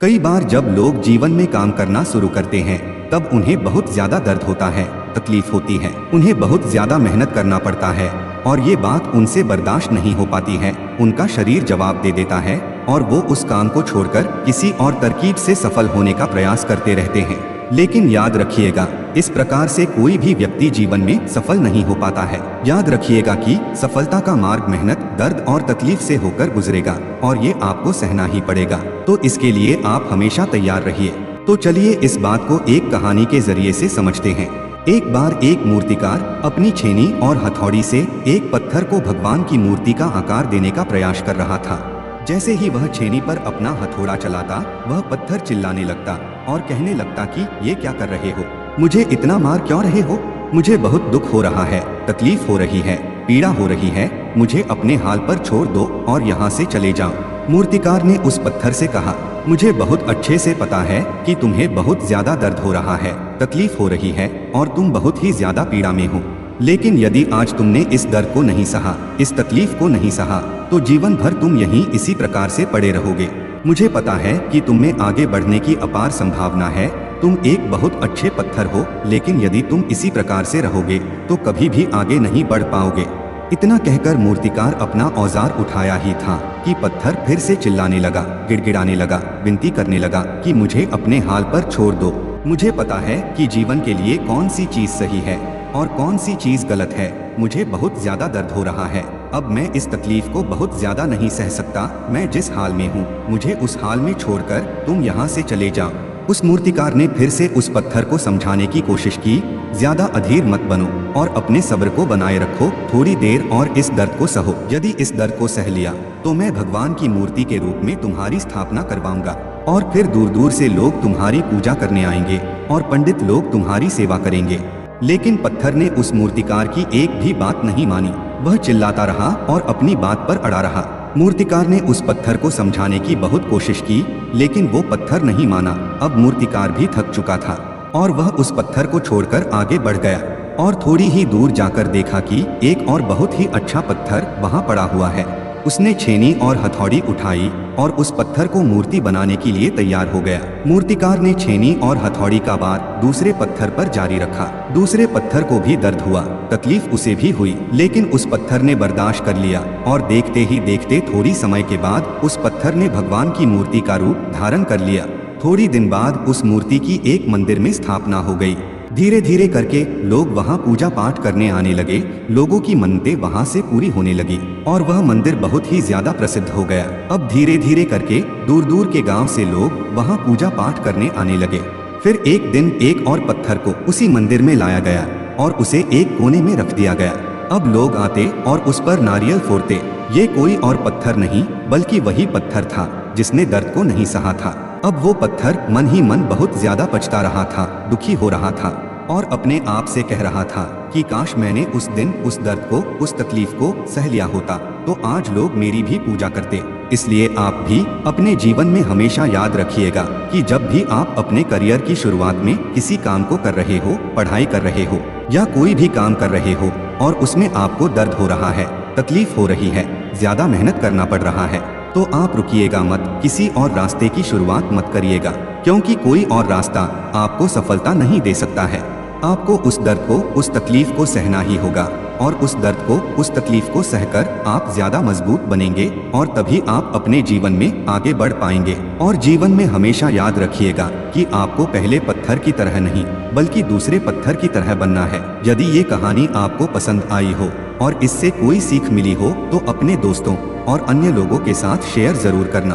कई बार जब लोग जीवन में काम करना शुरू करते हैं तब उन्हें बहुत ज्यादा दर्द होता है, तकलीफ होती है, उन्हें बहुत ज्यादा मेहनत करना पड़ता है और ये बात उनसे बर्दाश्त नहीं हो पाती है। उनका शरीर जवाब दे देता है और वो उस काम को छोड़कर किसी और तरकीब से सफल होने का प्रयास करते रहते हैं। लेकिन याद रखिएगा, इस प्रकार से कोई भी व्यक्ति जीवन में सफल नहीं हो पाता है। याद रखिएगा कि सफलता का मार्ग मेहनत, दर्द और तकलीफ से होकर गुजरेगा और ये आपको सहना ही पड़ेगा। तो इसके लिए आप हमेशा तैयार रहिए। तो चलिए इस बात को एक कहानी के जरिए से समझते हैं। एक बार एक मूर्तिकार अपनी छेनी और हथौड़ी से एक पत्थर को भगवान की मूर्ति का आकार देने का प्रयास कर रहा था। जैसे ही वह छेनी पर अपना हथौड़ा चलाता, वह पत्थर चिल्लाने लगता और कहने लगता कि ये क्या कर रहे हो, मुझे इतना मार क्यों रहे हो, मुझे बहुत दुख हो रहा है, तकलीफ हो रही है, पीड़ा हो रही है, मुझे अपने हाल पर छोड़ दो और यहाँ से चले जाओ। मूर्तिकार ने उस पत्थर से कहा, मुझे बहुत अच्छे से पता है कि तुम्हें बहुत ज्यादा दर्द हो रहा है, तकलीफ हो रही है और तुम बहुत ही ज्यादा पीड़ा में हो। लेकिन यदि आज तुमने इस दर्द को नहीं सहा, इस तकलीफ को नहीं सहा, तो जीवन भर तुम यहीं इसी प्रकार से पड़े रहोगे। मुझे पता है कि तुम में आगे बढ़ने की अपार संभावना है, तुम एक बहुत अच्छे पत्थर हो, लेकिन यदि तुम इसी प्रकार से रहोगे तो कभी भी आगे नहीं बढ़ पाओगे। इतना कहकर मूर्तिकार अपना औजार उठाया ही था कि पत्थर फिर से चिल्लाने लगा, गिड़गिड़ाने लगा, विनती करने लगा कि मुझे अपने हाल पर छोड़ दो। मुझे पता है कि जीवन के लिए कौन सी चीज सही है और कौन सी चीज गलत है। मुझे बहुत ज्यादा दर्द हो रहा है, अब मैं इस तकलीफ को बहुत ज्यादा नहीं सह सकता। मैं जिस हाल में हूँ, मुझे उस हाल में छोड़कर तुम यहाँ से चले जाओ। उस मूर्तिकार ने फिर से उस पत्थर को समझाने की कोशिश की, ज्यादा अधीर मत बनो और अपने सब्र को बनाए रखो, थोड़ी देर और इस दर्द को सहो। यदि इस दर्द को सह लिया तो मैं भगवान की मूर्ति के रूप में तुम्हारी स्थापना करवाऊंगा और फिर दूर दूर से लोग तुम्हारी पूजा करने आएंगे और पंडित लोग तुम्हारी सेवा करेंगे। लेकिन पत्थर ने उस मूर्तिकार की एक भी बात नहीं मानी। वह चिल्लाता रहा और अपनी बात पर अड़ा रहा। मूर्तिकार ने उस पत्थर को समझाने की बहुत कोशिश की, लेकिन वो पत्थर नहीं माना। अब मूर्तिकार भी थक चुका था और वह उस पत्थर को छोड़कर आगे बढ़ गया और थोड़ी ही दूर जाकर देखा कि एक और बहुत ही अच्छा पत्थर वहां पड़ा हुआ है। उसने छेनी और हथौड़ी उठाई और उस पत्थर को मूर्ति बनाने के लिए तैयार हो गया। मूर्तिकार ने छेनी और हथौड़ी का वार दूसरे पत्थर पर जारी रखा। दूसरे पत्थर को भी दर्द हुआ, तकलीफ उसे भी हुई, लेकिन उस पत्थर ने बर्दाश्त कर लिया और देखते ही देखते थोड़ी समय के बाद उस पत्थर ने भगवान की मूर्ति का रूप धारण कर लिया। थोड़ी दिन बाद उस मूर्ति की एक मंदिर में स्थापना हो गई। धीरे धीरे करके लोग वहां पूजा पाठ करने आने लगे। लोगों की मन्नतें वहां से पूरी होने लगी और वह मंदिर बहुत ही ज्यादा प्रसिद्ध हो गया। अब धीरे धीरे करके दूर दूर के गांव से लोग वहां पूजा पाठ करने आने लगे। फिर एक दिन एक और पत्थर को उसी मंदिर में लाया गया और उसे एक कोने में रख दिया गया। अब लोग आते और उस पर नारियल फोड़ते। ये कोई और पत्थर नहीं बल्कि वही पत्थर था जिसने दर्द को नहीं सहा था। अब वो पत्थर मन ही मन बहुत ज्यादा पछता रहा था, दुखी हो रहा था और अपने आप से कह रहा था कि काश मैंने उस दिन उस दर्द को, उस तकलीफ को सह लिया होता तो आज लोग मेरी भी पूजा करते। इसलिए आप भी अपने जीवन में हमेशा याद रखिएगा कि जब भी आप अपने करियर की शुरुआत में किसी काम को कर रहे हो, पढ़ाई कर रहे हो या कोई भी काम कर रहे हो और उसमें आपको दर्द हो रहा है, तकलीफ हो रही है, ज्यादा मेहनत करना पड़ रहा है, तो आप रुकिएगा मत, किसी और रास्ते की शुरुआत मत करिएगा, क्योंकि कोई और रास्ता आपको सफलता नहीं दे सकता है। आपको उस दर्द को, उस तकलीफ को सहना ही होगा और उस दर्द को, उस तकलीफ को सहकर आप ज्यादा मजबूत बनेंगे और तभी आप अपने जीवन में आगे बढ़ पाएंगे। और जीवन में हमेशा याद रखिएगा कि आपको पहले पत्थर की तरह नहीं बल्कि दूसरे पत्थर की तरह बनना है। यदि ये कहानी आपको पसंद आई हो और इससे कोई सीख मिली हो तो अपने दोस्तों और अन्य लोगों के साथ शेयर जरूर करना।